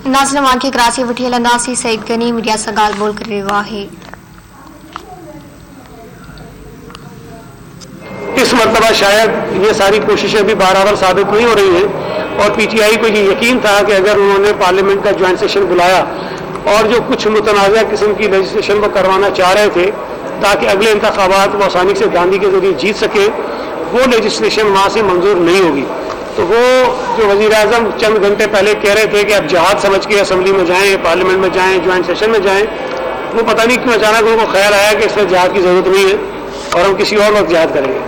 नाज़िम के कराची वठियल नासी सईद गनी मीडिया सां ॻाल्हि ॿोल करे रहियो आहे। इस मरतबा शायद ये सारी कोशिशें भी बराबर साबित नहीं हो रही हैं और पीटीआई को ये यकीन था कि अगर उन्होंने पार्लियामेंट का ज्वाइंट सेशन बुलाया और जो कुछ मुतनाज़ा किस्म की लेजिस्लेशन वो करवाना चाह रहे थे ताकि अगले इंतखाबात वो आसानी से गांधी के जरिए जीत सके, वो लेजिस्लेशन वहाँ से मंजूर नहीं होगी। तो वो जो वज़ीर आज़म चंद घंटे पहले कह रहे थे कि अब जहाद समझ के असेंबली में जाएं, पार्लियामेंट में जाएं, ज्वाइंट सेशन में जाएं, वो पता नहीं क्यों अचानक उनको ख्याल आया कि इसमें जहाद की ज़रूरत नहीं है और हम किसी और वक्त जहाद करेंगे।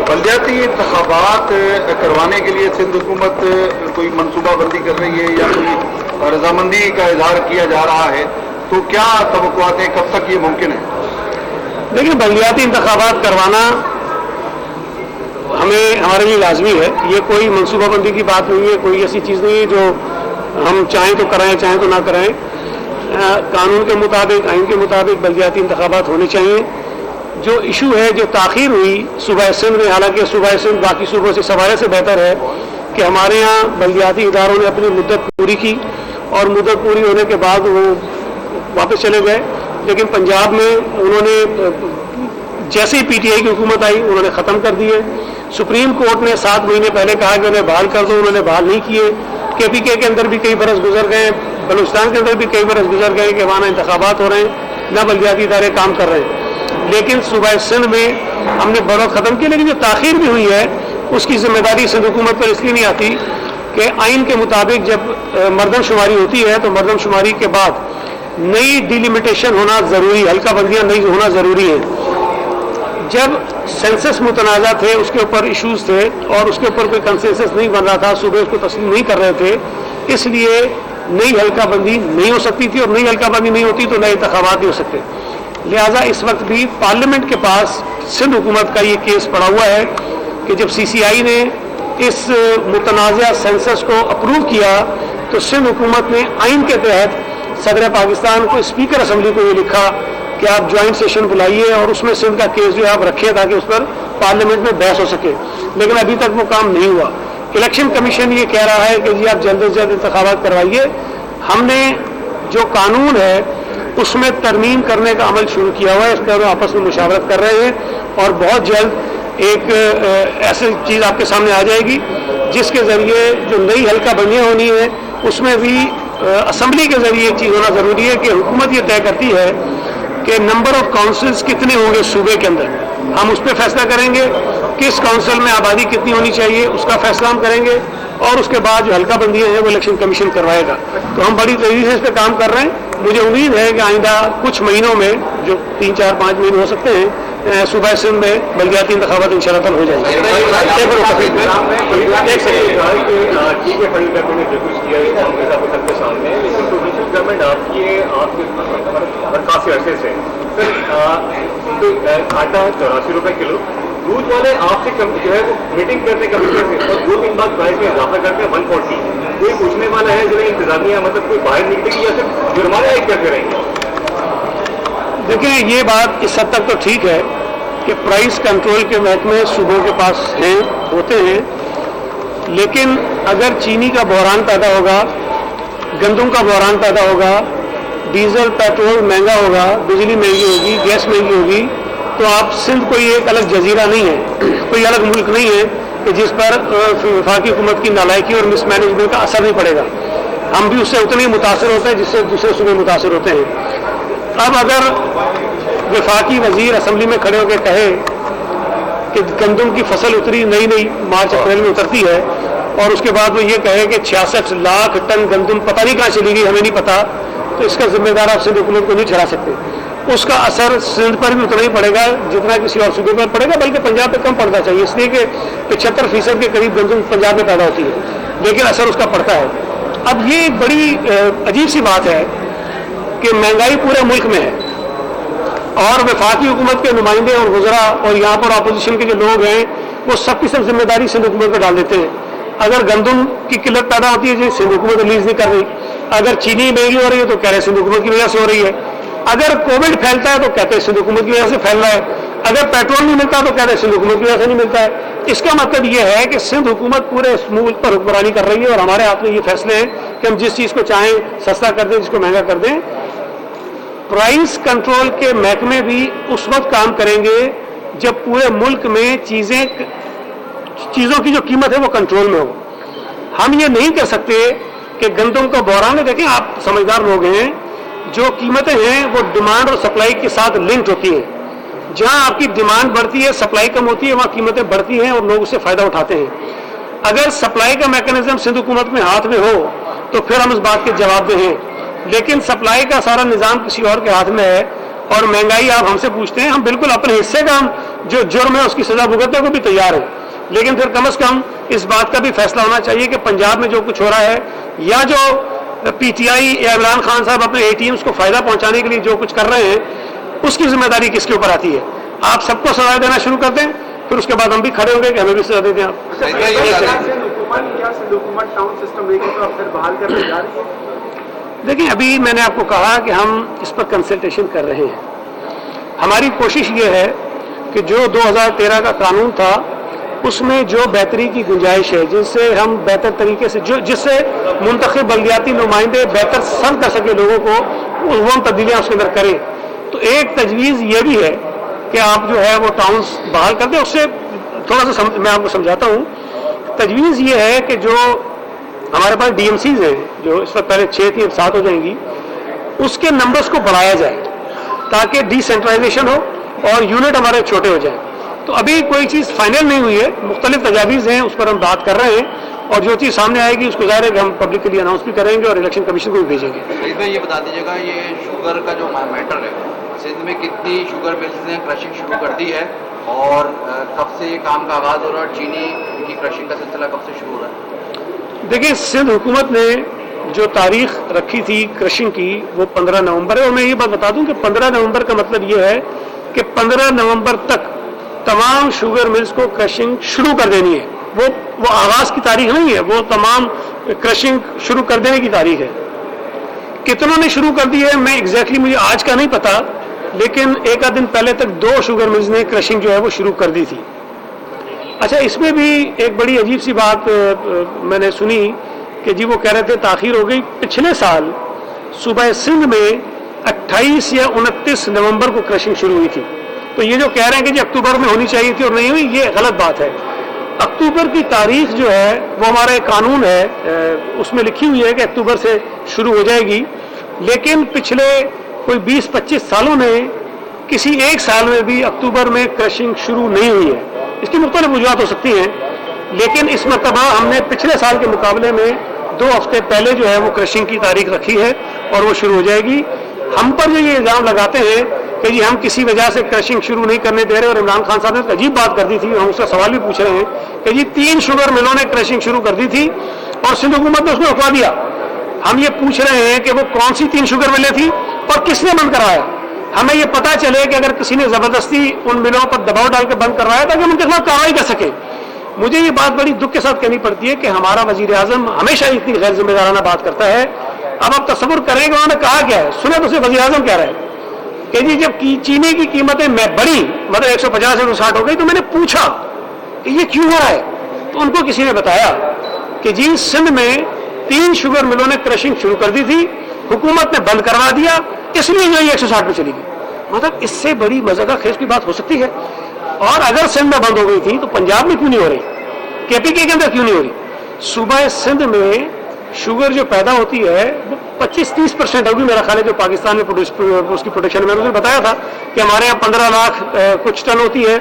बलदियाती इंतखाबात करवाने के लिए सिंध हुकूमत कोई मनसूबाबंदी कर रही है या कोई रजामंदी का इजहार किया जा रहा है, तो क्या तवक्कुआत हैं, कब तक ये मुमकिन है? देखिए, बलदियाती इंतखाबात करवाना हमारे लिए लाजमी है। ये कोई मनसूबाबंदी की बात नहीं है, कोई ऐसी चीज़ नहीं है जो हम चाहें तो कराएं, चाहें तो ना कराएं। कानून के मुताबिक, आइन के मुताबिक बलदियाती इंतखाबात होने चाहिए। जो इशू है, जो ताख़ीर हुई सूबा सिंध में, हालांकि सूबा सिंध बाकी सूबों से सवारे से बेहतर है कि हमारे यहाँ बलदियाती इदारों ने अपनी मुद्दत पूरी की और मुद्दत पूरी होने के बाद वो वापस चले गए। लेकिन पंजाब में उन्होंने जैसे ही पीटीआई की हुकूमत आई उन्होंने ख़त्म कर दिए। सुप्रीम कोर्ट ने 7 महीने पहले कहा कि उन्हें बहाल कर दो, उन्होंने बहाल नहीं किए। केपीके के अंदर भी कई बरस गुजर गए, बलूचिस्तान के अंदर भी कई बरस गुजर गए कि वहाँ इंतखाबात हो रहे हैं, न बलदियाती इदारे काम कर रहे हैं। लेकिन सूबा सिंध में हमने बरोत ख़त्म की, लेकिन जो ताख़ीर भी हुई है उसकी जिम्मेदारी सिंध हुकूमत पर इसलिए नहीं आती कि आइन के मुताबिक जब मरदमशुमारी होती है तो मरदमशुमारी के बाद नई डिलिमिटेशन होना ज़रूरी, हल्का बंदियाँ नहीं होना ज़रूरी है। जब सेंसस मुतनाज़ा थे, उसके ऊपर इशूज़ थे और उसके ऊपर कोई कंसेंसस नहीं बन रहा था, सूबे उसको तस्लीम नहीं कर रहे थे, इसलिए नई हल्का बंदी नहीं हो सकती थी और नई हल्का बंदी नहीं होती तो नए इंतखाबात नहीं हो सकते। लिहाजा इस वक्त भी पार्लियामेंट के पास सिंध हुकूमत का ये केस पड़ा हुआ है कि जब सीसीआई ने इस मुतनाज़ा सेंसस को अप्रूव किया तो सिंध हुकूमत ने आइन के तहत सदर पाकिस्तान को, स्पीकर असम्बली को ये लिखा कि आप ज्वाइंट सेशन बुलाइए और उसमें सिंध का केस जो है आप रखिए ताकि उस पर पार्लियामेंट में बहस हो सके। लेकिन अभी तक वो काम नहीं हुआ। इलेक्शन कमीशन ये कह रहा है कि जी आप जल्द से जल्द इंतखाबात करवाइए। हमने जो कानून है उसमें तरमीम करने का अमल शुरू किया हुआ है, इस पर आपस में मुशावरत कर रहे हैं और बहुत जल्द एक ऐसी चीज़ आपके सामने आ जाएगी जिसके ज़रिए जो नई हल्का बंदियाँ होनी है उसमें भी असम्बली के ज़रिए एक चीज़ होना ज़रूरी है कि हुकूमत ये तय करती है कि नंबर ऑफ काउंसिल्स कितने होंगे सूबे के अंदर, हम उस पर फैसला करेंगे। किस काउंसिल में आबादी कितनी होनी चाहिए उसका फैसला हम करेंगे और उसके बाद जो हल्का बंदियाँ हैं वो इलेक्शन कमीशन करवाएगा। तो हम बड़ी तेज़ी से इस पर काम कर रहे हैं। मुझे उम्मीद है कि आइंदा कुछ महीनों में, जो 3, 4, 5 महीने हो सकते हैं, सूबा सिंध में बलदियाती इंतखाबात इंशाअल्लाह हो जाएंगे। काफी अर्से से आटा 84 रुपए किलो, दूध वाले आपसे जो है वो मीटिंग करने का विषय से और 2 दिन बाद प्राइस में इजाफा करते हैं 140। कोई पूछने वाला है जो इंतजामिया मतलब कोई बाहर निकलेगी या सिर्फ जुर्माना एक करते रहेंगे? देखिए, ये बात इस हद तक तो ठीक है कि प्राइस कंट्रोल के महकमे सूबों के पास हैं, होते हैं, लेकिन अगर चीनी का बहरान पैदा होगा, गंदम का बहरान पैदा होगा, डीजल पेट्रोल महंगा होगा, बिजली महंगी होगी, गैस महंगी होगी, तो आप सिंध कोई एक अलग जजीरा नहीं है, कोई अलग मुल्क नहीं है कि जिस पर वफाकी हुकूमत की नालायकी और मिसमैनेजमेंट का असर नहीं पड़ेगा। हम भी उससे उतने ही मुतासर होते हैं जिससे दूसरे सूबे मुतासर होते हैं। अब अगर वफाकी वजीर असम्बली में खड़े होकर कहे कि गंदम की फसल उतरी नई मार्च अप्रैल में उतरती है और उसके बाद वो ये कहे कि 66 लाख टन गंदम पता नहीं कहाँ चली गई, हमें नहीं पता, तो इसका जिम्मेदार आप सिंध हुकूमत को नहीं ठहरा सकते। उसका असर सिंध पर भी उतना ही पड़ेगा जितना किसी और सूबे पर पड़ेगा, बल्कि पंजाब पे कम पड़ना चाहिए, इसलिए कि 75% के करीब गंदम पंजाब में पैदा होती है, लेकिन असर उसका पड़ता है। अब ये बड़ी अजीब सी बात है कि महंगाई पूरे मुल्क में है और वफाकी हुकूमत के नुमाइंदे और वज़रा और यहाँ पर अपोजिशन के जो लोग हैं वो सब की सब जिम्मेदारी सिंध हुकूमत पर डाल देते हैं। अगर गंदम की किल्लत पैदा होती है जो सिंध हुकूमत रिलीज नहीं कर रही, अगर चीनी महंगी हो रही है तो कह रहे सिंध हुकूमत की वजह से हो रही है, अगर कोविड फैलता है तो कहते हैं सिंध हुकूमत की वजह से फैल रहा है, अगर पेट्रोल नहीं मिलता तो कहते हैं सिंध हुकूमत की वजह से नहीं मिलता है। اس کا مطلب یہ ہے کہ سندھ حکومت پورے اس ملک پر حکمرانی کر رہی ہے اور ہمارے ہاتھ میں یہ فیصلے ہیں کہ ہم جس چیز کو چاہیں سستا کر دیں, جس کو مہنگا کر دیں. پرائس کنٹرول کے محکمے بھی اس وقت کام کریں گے جب پورے ملک میں چیزوں کی جو قیمت ہے وہ کنٹرول میں ہو. ہم یہ نہیں کر سکتے کہ گندم کا بحران ہے. دیکھیں آپ سمجھدار لوگ ہیں, جو قیمتیں ہیں وہ ڈیمانڈ اور سپلائی کے ساتھ لنکڈ ہوتی ہیں. جہاں آپ کی ڈیمانڈ بڑھتی ہے, سپلائی کم ہوتی ہے, وہاں قیمتیں بڑھتی ہیں اور لوگ اس سے فائدہ اٹھاتے ہیں. اگر سپلائی کا میکانزم سندھ حکومت میں ہاتھ میں ہو تو پھر ہم اس بات کے جواب دیں ہیں, لیکن سپلائی کا سارا نظام کسی اور کے ہاتھ میں ہے اور مہنگائی آپ ہم سے پوچھتے ہیں. ہم بالکل اپنے حصے کا جو جرم ہے اس کی سزا بھگتنے کو بھی تیار ہیں, لیکن پھر کم از کم اس بات کا بھی فیصلہ ہونا چاہیے کہ پنجاب میں جو کچھ ہو رہا ہے یا جو پی ٹی آئی یا عمران خان صاحب اپنے اے ٹی ایمز کو فائدہ پہنچانے کے لیے جو کچھ کر رہے ہیں اس کی ذمہ داری کس کے اوپر آتی ہے. آپ سب کو سزا دینا شروع کر دیں, پھر اس کے بعد ہم بھی کھڑے ہوں گے کہ ہمیں بھی سزا دے دیں. آپ دیکھیں, ابھی میں نے آپ کو کہا کہ ہم اس پر کنسلٹیشن کر رہے ہیں. ہماری کوشش یہ ہے کہ جو 2013 کا قانون تھا اس میں جو بہتری کی گنجائش ہے, جس سے ہم بہتر طریقے سے جس سے منتخب بلدیاتی نمائندے بہتر سرو کر سکے لوگوں کو, وہ ہم تبدیلیاں اس کے اندر کریں. تو ایک تجویز یہ بھی ہے کہ آپ جو ہے وہ ٹاؤنز بحال کر دیں. اس سے تھوڑا سا میں آپ کو سمجھاتا ہوں. تجویز یہ ہے کہ جو ہمارے پاس ڈی ایم سیز ہیں, جو اس وقت پہلے 6 تھی اب 7 ہو جائیں گی, اس کے نمبرز کو بڑھایا جائے تاکہ ڈی سینٹرائزیشن ہو اور یونٹ ہمارے چھوٹے ہو جائیں. تو ابھی کوئی چیز فائنل نہیں ہوئی ہے, مختلف تجاویز ہیں, اس پر ہم بات کر رہے ہیں, اور جو چیز سامنے آئے گی اس کو ظاہر ہے کہ ہم پبلک کے لیے اناؤنس بھی کریں گے اور الیکشن کمیشن کو بھی بھیجیں گے. یہ بتا دیجیے گا, یہ شوگر کا جو میٹر ہے, سندھ میں کتنی شوگر ملز نے کرشنگ شروع کر دی ہے اور کب سے یہ کام کا آغاز ہو رہا ہے, اور چینی کی کرشنگ کا سلسلہ کب سے شروع ہو رہا ہے؟ دیکھیں, سندھ حکومت نے جو تاریخ رکھی تھی کرشنگ کی وہ 15 نومبر ہے, اور میں یہ بات بتا دوں کہ 15 نومبر کا مطلب یہ ہے کہ 15 نومبر تک تمام شوگر ملز کو کرشنگ شروع کر دینی ہے. وہ آغاز کی تاریخ نہیں ہے, وہ تمام کرشنگ شروع کر دینے کی تاریخ ہے. کتنوں نے شروع کر دی ہے میں ایگزیکٹلی مجھے آج کا نہیں پتا, لیکن ایک آدھ دن پہلے تک 2 شوگر ملز نے کرشنگ جو ہے وہ شروع کر دی تھی. اچھا, اس میں بھی ایک بڑی عجیب سی بات میں نے سنی کہ جی وہ کہہ رہے تھے تاخیر ہو گئی. پچھلے سال صوبہ سندھ میں 28 یا 29 نومبر کو کرشنگ شروع ہوئی تھی. تو یہ جو کہہ رہے ہیں کہ جی اکتوبر میں ہونی چاہیے تھی اور نہیں ہوئی, یہ غلط بات ہے. اکتوبر کی تاریخ جو ہے وہ ہمارا ایک قانون ہے, اس میں لکھی ہوئی ہے کہ اکتوبر سے شروع ہو جائے گی, لیکن پچھلے کوئی 20-25 سالوں میں کسی ایک سال میں بھی اکتوبر میں کرشنگ شروع نہیں ہوئی ہے. اس کی مختلف وجوہات ہو سکتی ہیں, لیکن اس مرتبہ ہم نے پچھلے سال کے مقابلے میں 2 ہفتے پہلے جو ہے وہ کرشنگ کی تاریخ رکھی ہے اور وہ شروع ہو جائے گی. ہم پر جو یہ الزام لگاتے ہیں کہ جی ہم کسی وجہ سے کرشنگ شروع نہیں کرنے دے رہے, اور عمران خان صاحب نے ایک عجیب بات کر دی تھی, ہم اس کا سوال بھی پوچھ رہے ہیں کہ جی 3 شوگر ملوں نے کرشنگ شروع کر دی تھی اور سندھ حکومت نے اس کو رکوا دیا. ہم یہ پوچھ رہے ہیں کہ وہ کون سی 3 شوگر ملیں تھیں اور کس نے بند کروایا. ہمیں یہ پتہ چلے کہ اگر کسی نے زبردستی ان ملوں پر دباؤ ڈال کے بند کروایا تاکہ ہم ان کے خلاف کارروائی کر سکیں. مجھے یہ بات بڑی دکھ کے ساتھ کہنی پڑتی ہے کہ ہمارا وزیر اعظم ہمیشہ اتنی غیر ذمہ دارانہ بات کرتا ہے. اب آپ تصور کریں کہ انہوں نے کہا کیا ہے, سنیں تو اسے وزیر اعظم کہہ رہے ہیں کہ جی جب چینی کی قیمتیں میں بڑی مطلب 150 سے 160 ہو گئی تو میں نے پوچھا کہ یہ کیوں ہو رہا ہے, تو ان کو کسی نے بتایا کہ جی سندھ میں 3 شوگر ملوں نے کرشنگ شروع کر دی تھی, حکومت نے بند کروا دیا, اس لیے جو یہ 160 پہ چلی گئی. مطلب اس سے بڑی مزیدار خیز کی بات ہو سکتی ہے. اور اگر سندھ میں بند ہو گئی تھی تو پنجاب میں کیوں نہیں ہو رہی, کے پی کے اندر کیوں نہیں ہو رہی؟ صوبہ سندھ میں شوگر جو پیدا ہوتی ہے وہ 25-30% ہوگی میرا خیال ہے, جو پاکستان میں اس کی پروڈکشن میں نے بتایا تھا کہ ہمارے یہاں 15 لاکھ کچھ ٹن ہوتی ہے,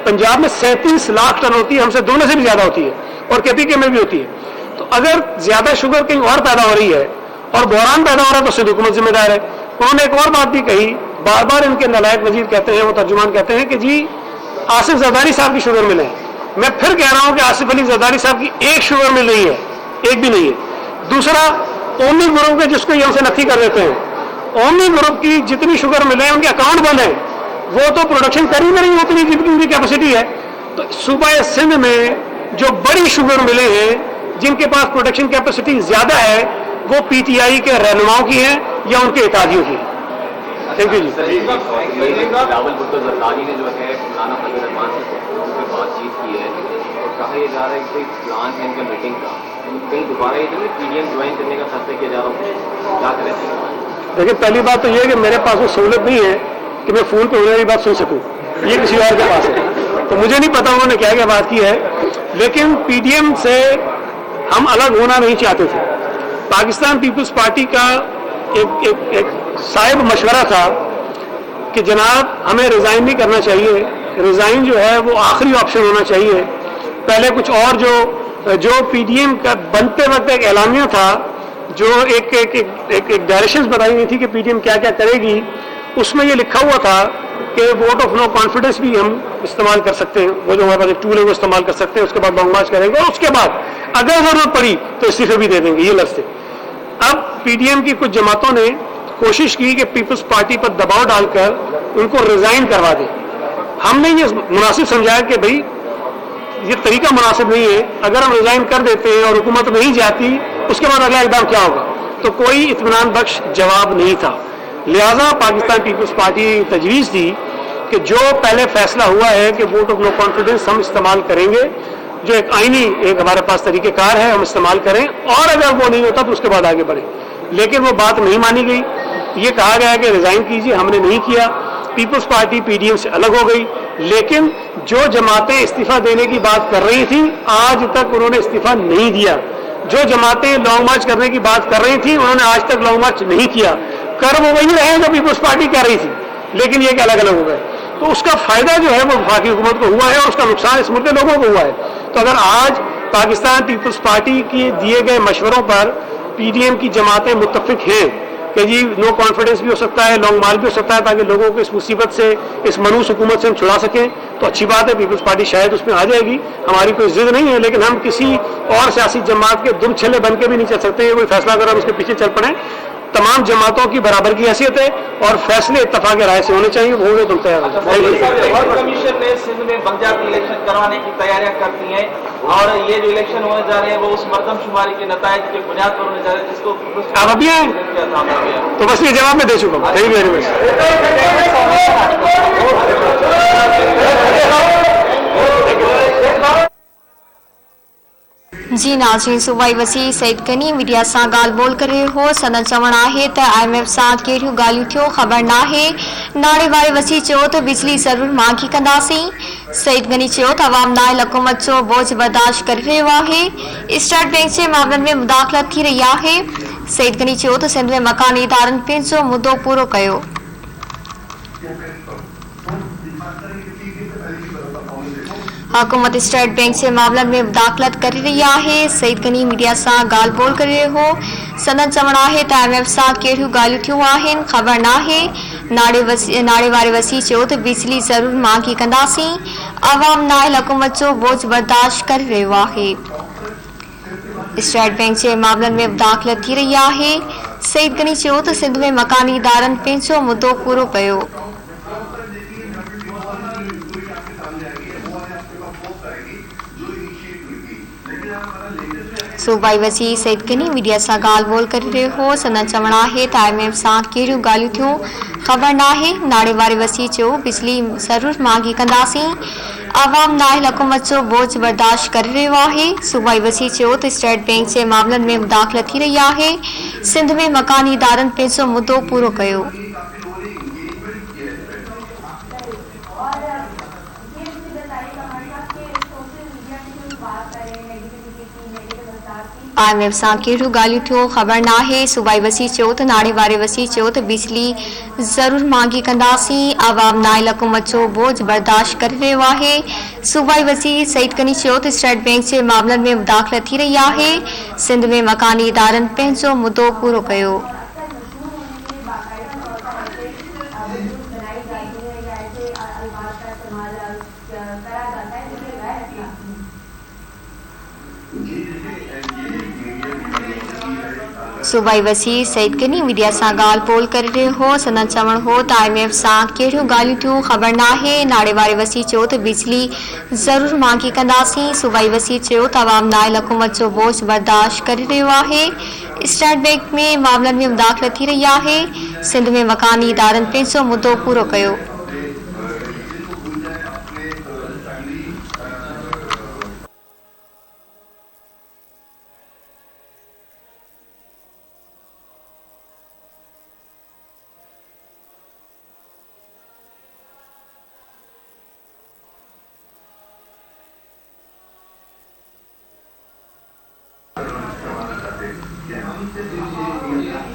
پنجاب میں 37 لاکھ ٹن ہوتی ہے, ہم سے دونوں سے بھی زیادہ ہوتی ہے, اور کے پی کے میں بھی ہوتی ہے. تو اگر زیادہ شوگر کہیں اور پیدا ہو رہی ہے اور بحران پیدا ہو رہا ہے تو سندھ حکومت ذمہ دار ہے. انہوں نے ایک اور بات بھی کہی, بار بار ان کے نالائق وزیر کہتے ہیں, وہ ترجمان کہتے ہیں کہ جی آصف زرداری صاحب کی شوگر مل ہے. میں پھر کہہ رہا ہوں کہ آصف علی زرداری صاحب کی ایک شوگر مل نہیں ہے, ایک بھی نہیں ہے. دوسرا, اومنی گروپ کے جس کو یہ ہم سے نفی کر دیتے ہیں, اومنی گروپ کی جتنی شوگر ملے ہیں ان کے اکاؤنٹ بند ہیں, وہ تو پروڈکشن کر ہی نہیں اتنی جتنی ان کی کیپیسٹی ہے. تو صوبہ سندھ میں جو بڑی شوگر ملے ہیں جن کے پاس پروڈکشن کیپیسٹی زیادہ ہے وہ پی ٹی آئی کے رہنماؤں کی ہیں یا ان کے اتحادیوں کی. تھینک یو جی. بلاول بھٹو زرداری نے جو ہے مولانا فضل الرحمان سے بات چیت کی ہے कहा यह जा रहा है कि कोई प्लान है इनका मीटिंग का, कहीं दोबारा ये जो पीडीएम ज्वाइन करने का फैसला किया जा रहा हो, क्या करें? देखिए, पहली बात तो ये है कि मेरे पास वो सहूलत नहीं है कि मैं फोन पे उन्होंने बात सुन सकूं, ये किसी और के पास है, तो मुझे नहीं पता उन्होंने क्या क्या बात की है। लेकिन पीडीएम से हम अलग होना नहीं चाहते थे। पाकिस्तान पीपल्स पार्टी का एक साहिब मशवरा था कि जनाब हमें रिजाइन नहीं करना चाहिए, रिजाइन जो है वो आखिरी ऑप्शन होना चाहिए। पहले कुछ और जो पीडीएम का बनते वक्त एक एलानिया था, जो एक डायरेक्शंस बताई गई थी कि पीडीएम क्या क्या करेगी, उसमें ये लिखा हुआ था कि वोट ऑफ नो कॉन्फिडेंस भी हम इस्तेमाल कर सकते हैं, वो जो हमारे पास एक टूल है वो इस्तेमाल कर सकते हैं, उसके बाद लॉन्ग मार्च करेंगे और उसके बाद अगर जरूरत पड़ी तो इस्तीफे भी दे देंगे, ये लफ्ज थे। अब पीडीएम की कुछ जमातों ने कोशिश की कि पीपल्स पार्टी पर दबाव डालकर उनको रिजाइन करवा दें। हमने ये मुनासिब समझा कि भाई ये तरीका मुनासिब नहीं है, अगर हम रिजाइन कर देते हैं और हुकूमत नहीं जाती उसके बाद अगला इकदाम क्या होगा, तो कोई इत्मीनान बख्श जवाब नहीं था। लिहाजा पाकिस्तान पीपल्स पार्टी तजवीज़ दी कि जो पहले फैसला हुआ है कि वोट ऑफ नो कॉन्फिडेंस हम इस्तेमाल करेंगे, जो एक आईनी एक हमारे पास तरीक़ेकार है, हम इस्तेमाल करें, और अगर वो नहीं होता तो उसके बाद आगे बढ़े। लेकिन वो बात नहीं मानी गई, ये कहा गया कि रिजाइन कीजिए, हमने नहीं किया। पीपल्स पार्टी पीडीएम से अलग हो गई, लेकिन जो जमातें इस्तीफा देने की बात कर रही थी आज तक उन्होंने इस्तीफा नहीं दिया। जो जमातें लॉन्ग मार्च करने की बात कर रही थी उन्होंने आज तक लॉन्ग मार्च नहीं किया। कर वो वही रहे जो पीपल्स पार्टी कर रही थी, लेकिन ये कि अलग अलग हो गए। तो उसका फायदा जो है वो वफाकी हुकूमत को हुआ है और उसका नुकसान इस मुल्क के लोगों को हुआ है। तो अगर आज पाकिस्तान पीपल्स पार्टी के दिए गए मशवरों पर पीडीएम की जमातें मुत्तफिक हैं कि जी नो कॉन्फिडेंस भी हो सकता है, लॉन्ग मार्च भी हो सकता है, ताकि लोगों को इस मुसीबत से, इस मनूस हुकूमत से हम छुड़ा सकें, तो अच्छी बात है, पीपल्स पार्टी शायद उसमें आ जाएगी। हमारी कोई जिद नहीं है, लेकिन हम किसी और सियासी जमात के दुम छल्ले बन के भी नहीं चल सकते। कोई फैसला अगर हम उसके पीछे चल पड़े, तमाम जमातों की बराबर की हैसियत है और फैसले इत्तफाक राय से होने चाहिए, वो होंगे तो तैयार हो। कमीशन ने सिंध में बंजाती इलेक्शन करवाने की तैयारियां कर दी हैं और ये जो इलेक्शन होने जा रहे हैं वो उस मरदमशुमारी के नतायज की बुनियाद पर होने जा रहे हैं, जिसको आप अभी आए तो बस ये जवाब मैं दे चुका हूँ। Thank you very much. जी नाज़रीन, सूबाई वसी सईद गनी मीडिया सां ॻाल्हि ॿोल करे हो। सदन चवणु आहे त IMF सां कहिड़ियूं ॻाल्हियूं थियो ख़बर नाहे। नाणे वारे वसी चयो त बिजली ज़रूरु महांगी कंदासीं। सईद गनी चयो त अवाम नाइल हुकूमत जो बोझ बर्दाश्त करे रहियो आहे। स्टेट बैंक जे मामलनि में मुदाख़लत थी रही आहे। सईद गनी चयो त सिंध में मकानी इदारनि पंहिंजो मुदो पूरो कयो। हुकूमत स्टेट बैंक जे मामलनि में मुदाख़लत करे रही आहे। सईद गनी मीडिया सां ॻाल्हि ॿोल करे रहियो हो। सदन चवणु आहे त IMF सां कहिड़ियूं ॻाल्हियूं थियूं आहिनि ख़बर नाहे। नाणे वारे वसी चयो त बिजली ज़रूरु महांगी कंदासीं। अवाम नाइल हुकूमत जो बोझ बर्दाश्त करे रहियो आहे। स्टेट बैंक जे मामलनि में मुदाख़लत थी रही आहे। सईद गनी चयो त सिंध में मकानी इदारनि पंहिंजो मुदो पूरो कयो। सूबाई वसी सईद गनी मीडिया सां ॻाल्हि ॿोल करे रहियो हो। सदन चवणु आहे त IMF सां कहिड़ियूं ॻाल्हियूं थियूं ख़बर नाहे। नाणे वारे वसी चयो बिजली ज़रूरु महांगी कंदासीं। अवाम नाइल हुकूमत जो बोझ बर्दाश्त करे रहियो आहे। सूबाई वसी चयो त स्टेट बैंक जे मामलनि में मुदाख़लत थी रही आहे। सिंध में मकानी इदारनि पंहिंजो मुदो पूरो कयो। IMF सां कहिड़ियूं ॻाल्हियूं थियो ख़बर नाहे। सूबाई वसी चयो त नाणे वारे वसी चयो त बिजली ज़रूरु महांगी कंदासीं। अवाम नाइल हुकूमत जो बोझ बर्दाश्त करे रहियो आहे। सूबाई वसी सईद गनी चयो त स्टेट बैंक जे मामलनि में मुदाख़लत थी रही आहे। सिंध में मकानी इदारनि पंहिंजो मुदो पूरो कयो। सूबाई वसी सईद गनी मीडिया सां ॻाल्हि ॿोल करे रहियो हो। सदन चवणु हो त IMF सां कहिड़ियूं ॻाल्हियूं थियूं ख़बर नाहे। नाणे वारे वसी चयो त बिजली ज़रूरु महांगी कंदासीं। सूबाई वसी चयो त अवाम नाइल हुकूमत जो बोझ बर्दाश्त करे रहियो आहे। स्टेट बैंक में मामलनि में मुदाख़लत थी रही आहे। सिंध में मकानी इदारनि पंहिंजो मुदो पूरो कयो। से